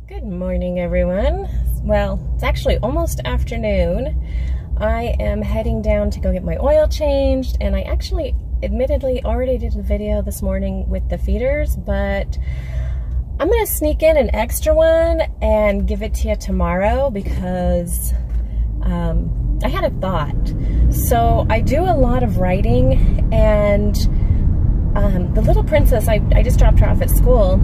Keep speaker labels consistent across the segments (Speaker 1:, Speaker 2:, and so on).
Speaker 1: Good morning, everyone. Well, it's actually almost afternoon. I am heading down to go get my oil changed, and I actually admittedly already did a video this morning with the feeders, but I'm gonna sneak in an extra one and give it to you tomorrow because I had a thought. So I do a lot of writing, and the little princess, I just dropped her off at school.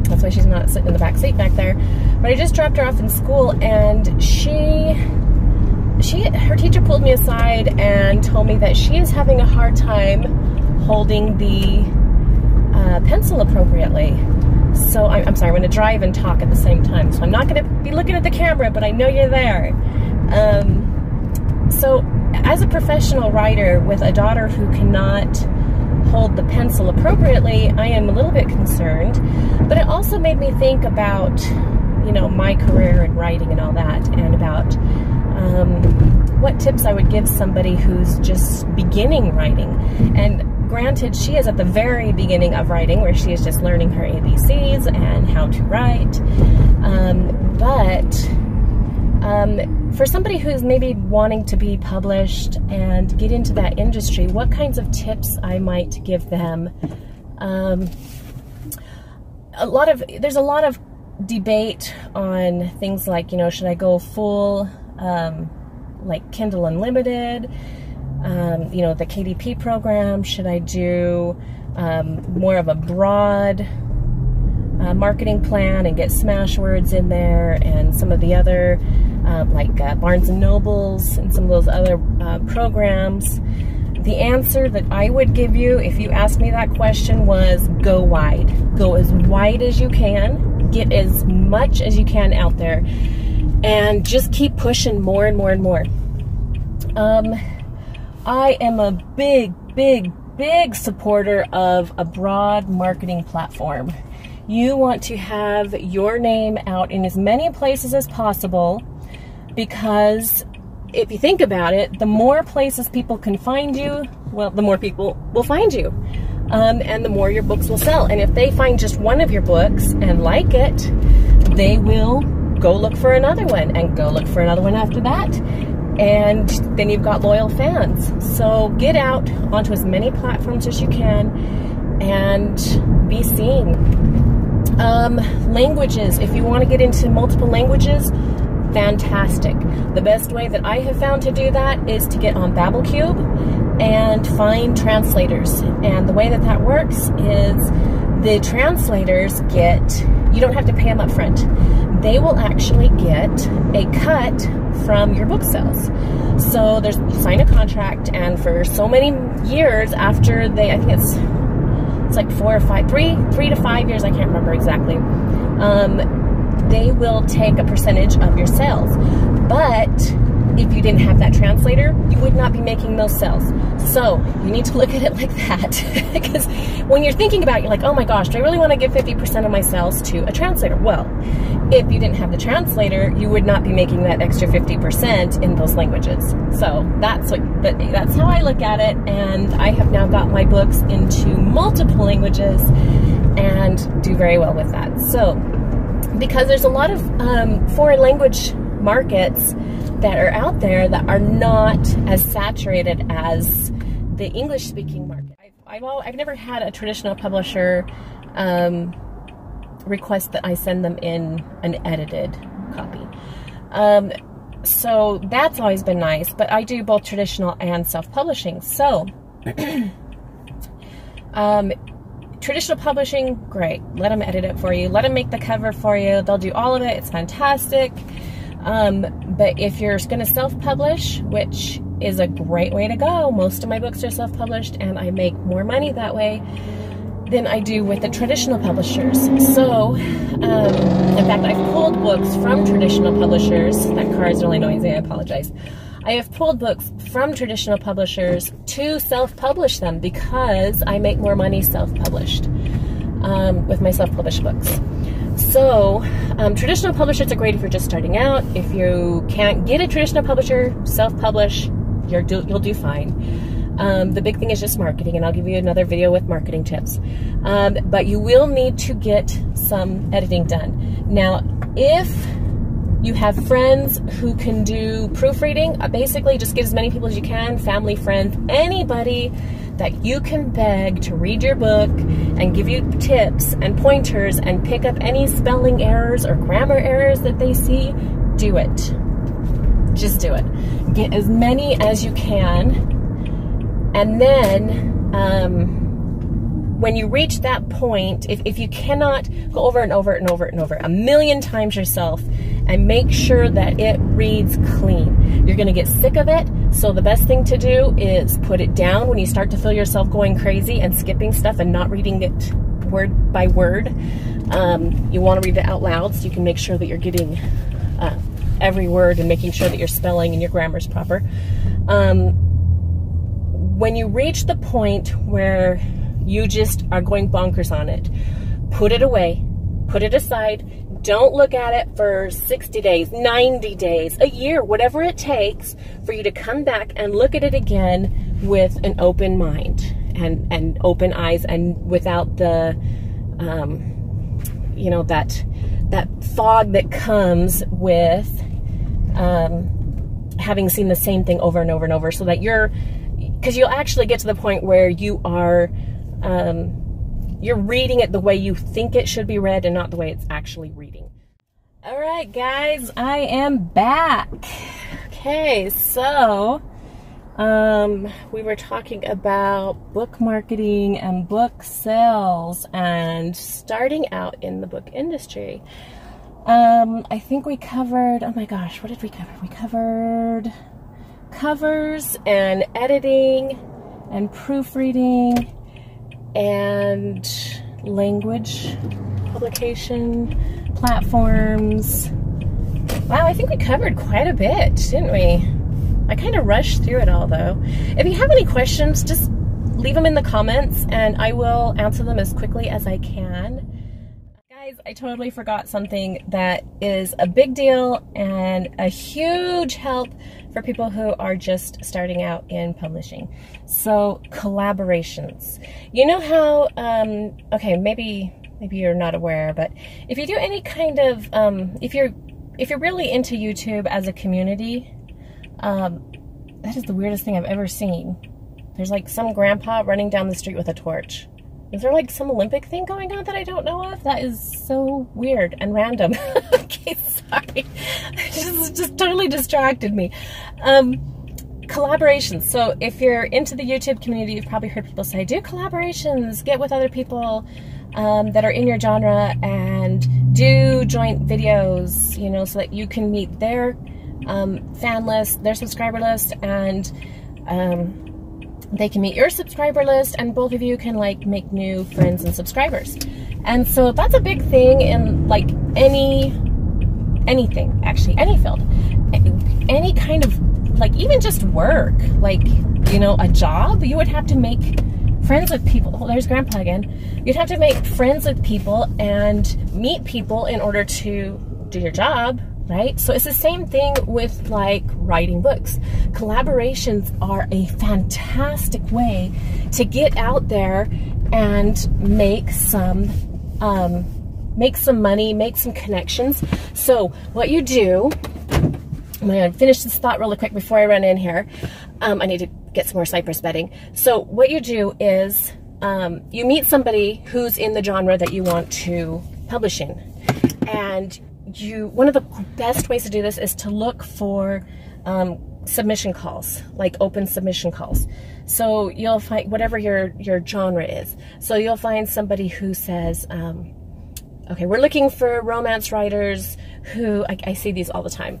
Speaker 1: That's why she's not sitting in the back seat back there. But I just dropped her off in school, and her teacher pulled me aside and told me that she is having a hard time holding the pencil appropriately. So I'm sorry, I'm going to drive and talk at the same time. So I'm not going to be looking at the camera, but I know you're there. So as a professional writer with a daughter who cannot hold the pencil appropriately, I am a little bit concerned. But it also made me think about, you know, my career in writing and all that, and about what tips I would give somebody who's just beginning writing. And granted, she is at the very beginning of writing, where she is just learning her ABCs and how to write. For somebody who's maybe wanting to be published and get into that industry, what kinds of tips I might give them? There's a lot of debate on things like, you know, should I go full, like Kindle Unlimited, you know, the KDP program? Should I do more of a broad marketing plan and get smash words in there, and some of the other like Barnes & Nobles and some of those other programs? The answer that I would give you if you asked me that question was go wide. Go as wide as you can, get as much as you can out there, and just keep pushing more and more and more. I am a big supporter of a broad marketing platform. You want to have your name out in as many places as possible, because if you think about it, the more places people can find you, well, the more people will find you, and the more your books will sell. And if they find just one of your books and like it, they will go look for another one and go look for another one after that, and then you've got loyal fans. So get out onto as many platforms as you can and be seen. Languages, if you want to get into multiple languages, fantastic. The best way that I have found to do that is to get on BabbleCube and find translators. And the way that that works is the translators you don't have to pay them up front. They will actually get a cut from your book sales. So you sign a contract, and for so many years after I think it's like 3 to 5 years, I can't remember exactly, they will take a percentage of your sales. But if you didn't have that translator, you would not be making those sales. So you need to look at it like that. Because when you're thinking about it, you're like, oh my gosh, do I really want to give 50% of my sales to a translator? Well, if you didn't have the translator, you would not be making that extra 50% in those languages. So that's how I look at it, and I have now got my books into multiple languages and do very well with that. So because there's a lot of foreign language markets that are out there that are not as saturated as the English-speaking market. I've never had a traditional publisher request that I send them in an edited copy. So that's always been nice, but I do both traditional and self-publishing. So traditional publishing, great. Let them edit it for you. Let them make the cover for you. They'll do all of it. It's fantastic. But if you're going to self-publish, which is a great way to go, most of my books are self-published, and I make more money that way than I do with the traditional publishers. So, in fact, I've pulled books from traditional publishers. That car is really noisy, I apologize. I have pulled books from traditional publishers to self-publish them because I make more money self-published with my self-published books. So, traditional publishers are great if you're just starting out. If you can't get a traditional publisher, self-publish, you'll do fine. The big thing is just marketing, and I'll give you another video with marketing tips. But you will need to get some editing done. Now, If you have friends who can do proofreading, basically just get as many people as you can, family, friends, anybody that you can beg to read your book and give you tips and pointers and pick up any spelling errors or grammar errors that they see. Do it. Just do it. Get as many as you can. And then when you reach that point, if you cannot go over and over and over and over a million times yourself and make sure that it reads clean, you're going to get sick of it. So the best thing to do is put it down when you start to feel yourself going crazy and skipping stuff and not reading it word by word. You want to read it out loud so you can make sure that you're getting every word and making sure that your spelling and your grammar is proper. When you reach the point where you just are going bonkers on it, put it away, put it aside. Don't look at it for 60 days, 90 days, a year, whatever it takes for you to come back and look at it again with an open mind and open eyes, and without the, you know, that fog that comes with having seen the same thing over and over and over, so that because you'll actually get to the point where you are, you're reading it the way you think it should be read and not the way it's actually reading. All right, guys, I am back. Okay, so we were talking about book marketing and book sales and starting out in the book industry. I think we covered, oh my gosh, what did we cover? We covered covers and editing and proofreading and language publication platforms. Wow, I think we covered quite a bit, didn't we? I kind of rushed through it all, though. If you have any questions, just leave them in the comments and I will answer them as quickly as I can. Guys, I totally forgot something that is a big deal and a huge help for people who are just starting out in publishing. So, collaborations. You know how, okay, maybe you're not aware, but if you do any kind of, if you're really into YouTube as a community, that is the weirdest thing I've ever seen. There's like some grandpa running down the street with a torch. Is there like some Olympic thing going on that I don't know of? That is so weird and random. Okay, sorry. It just totally distracted me. Collaborations. So if you're into the YouTube community, you've probably heard people say, do collaborations, get with other people that are in your genre and do joint videos, you know, so that you can meet their fan list, their subscriber list, and they can meet your subscriber list, and both of you can like make new friends and subscribers. And so that's a big thing in like anything, actually, any field, any kind of, like even just work, like, you know, a job, you would have to make friends with people. Oh, there's Grandpa again. You'd have to make friends with people and meet people in order to do your job, right? So it's the same thing with like writing books. Collaborations are a fantastic way to get out there and make some money, make some connections. So what you do, I'm going to finish this thought really quick before I run in here. I need to get some more cypress bedding. So what you do is you meet somebody who's in the genre that you want to publish in. And one of the best ways to do this is to look for submission calls, like open submission calls. So you'll find whatever your genre is. So you'll find somebody who says, okay, we're looking for romance writers who, I see these all the time.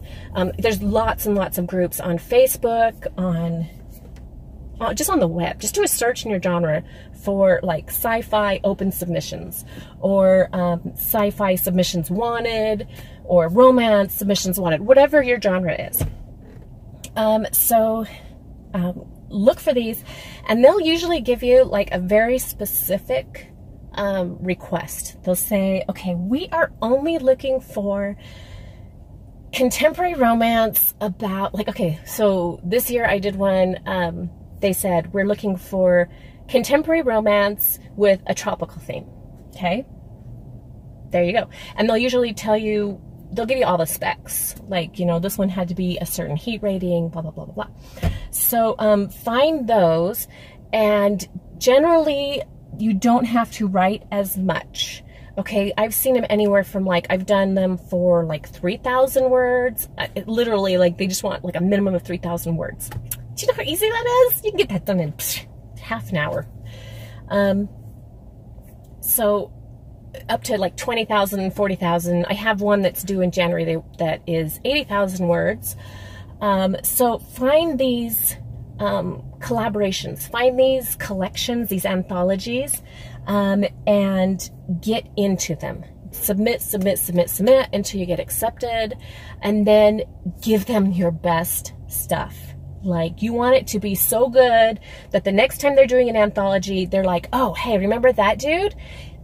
Speaker 1: There's lots and lots of groups on Facebook, just on the web. Just do a search in your genre for like sci-fi open submissions, or sci-fi submissions wanted, or romance submissions wanted, whatever your genre is. Look for these, and they'll usually give you like a very specific request. They'll say, okay, we are only looking for contemporary romance about, like, okay, so this year I did one, they said, we're looking for contemporary romance with a tropical theme. Okay, there you go. And they'll usually tell you they'll give you all the specs. Like, you know, this one had to be a certain heat rating, blah, blah, blah, blah, blah. So find those, and generally you don't have to write as much. Okay, I've seen them anywhere from, like, I've done them for like 3,000 words. Literally, like, they just want like a minimum of 3,000 words. Do you know how easy that is? You can get that done in half an hour. So up to like 20,000, 40,000. I have one that's due in January that is 80,000 words. So find these collaborations, find these collections, these anthologies, and get into them. Submit, submit, submit, submit until you get accepted, and then give them your best stuff. Like, you want it to be so good that the next time they're doing an anthology, they're like, oh, hey, remember that dude?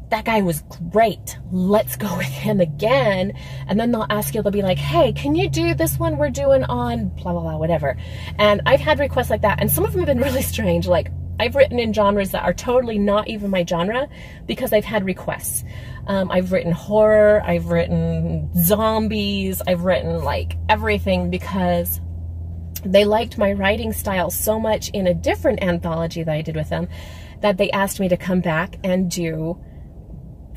Speaker 1: That guy was great. Let's go with him again. And then they'll ask you, they'll be like, hey, can you do this one we're doing on blah, blah, blah, whatever. And I've had requests like that. And some of them have been really strange. Like, I've written in genres that are totally not even my genre because I've had requests. I've written horror, I've written zombies, I've written like everything because they liked my writing style so much in a different anthology that I did with them that they asked me to come back and do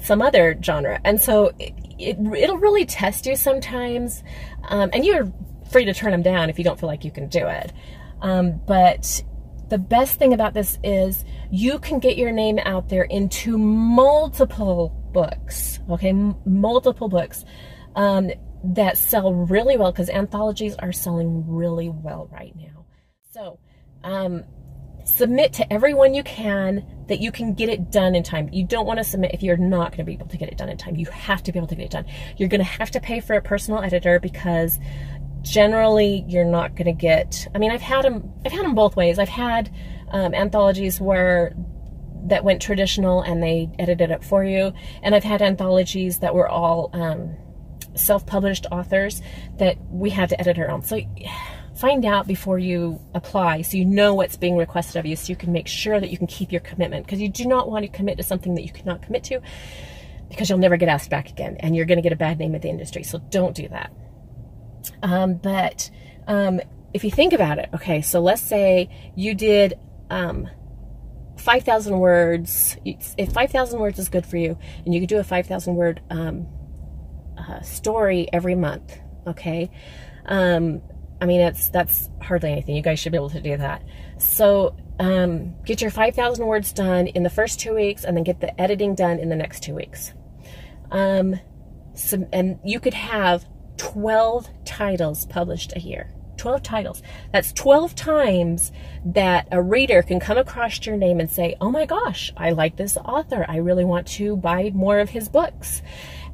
Speaker 1: some other genre. And so it'll really test you sometimes. And you're free to turn them down if you don't feel like you can do it. But the best thing about this is you can get your name out there into multiple books, okay? Multiple books that sell really well, because anthologies are selling really well right now. So submit to everyone you can that you can get it done in time. You don't want to submit if you're not going to be able to get it done in time. You have to be able to get it done. You're going to have to pay for a personal editor because generally you're not going to get, I mean, I've had them both ways. I've had anthologies that went traditional and they edited it for you. And I've had anthologies that were all self-published authors that we had to edit our own. So find out before you apply so you know what's being requested of you, so you can make sure that you can keep your commitment, because you do not want to commit to something that you cannot commit to, because you'll never get asked back again and you're going to get a bad name in the industry. So don't do that. But if you think about it, okay, so let's say you did 5,000 words. If 5,000 words is good for you, and you could do a 5,000 word story every month, okay? I mean, that's hardly anything. You guys should be able to do that. So get your 5,000 words done in the first 2 weeks, and then get the editing done in the next 2 weeks. And you could have 12 titles published a year. 12 titles. That's 12 times that a reader can come across your name and say, oh my gosh, I like this author. I really want to buy more of his books.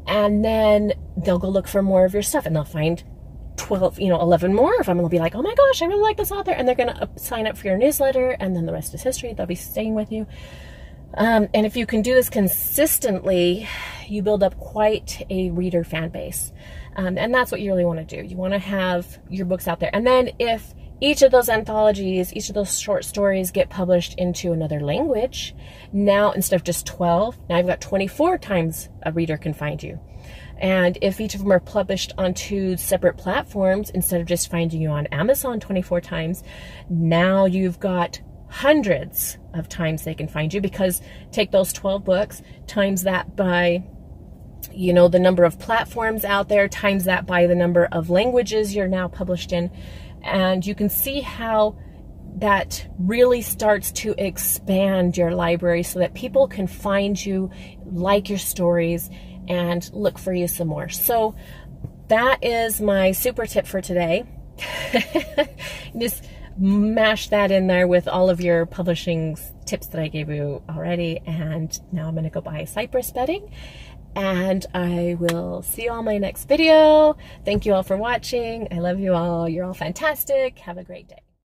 Speaker 1: And then they'll go look for more of your stuff, and they'll find 11 more of them, and they'll be like, oh my gosh, I really like this author. And they're going to sign up for your newsletter, and then the rest is history. They'll be staying with you. And if you can do this consistently, you build up quite a reader fan base. And that's what you really want to do. You want to have your books out there. And then if each of those anthologies, each of those short stories get published into another language, now instead of just 12, now I've got 24 times a reader can find you. And if each of them are published onto separate platforms, instead of just finding you on Amazon 24 times, now you've got hundreds of times they can find you, because take those 12 books, times that by, you know, the number of platforms out there, times that by the number of languages you're now published in, and you can see how that really starts to expand your library so that people can find you, like your stories, and look for you some more. So that is my super tip for today. Just mash that in there with all of your publishing tips that I gave you already. And now I'm going to go buy cypress bedding, and I will see you all in my next video. Thank you all for watching. I love you all. You're all fantastic. Have a great day.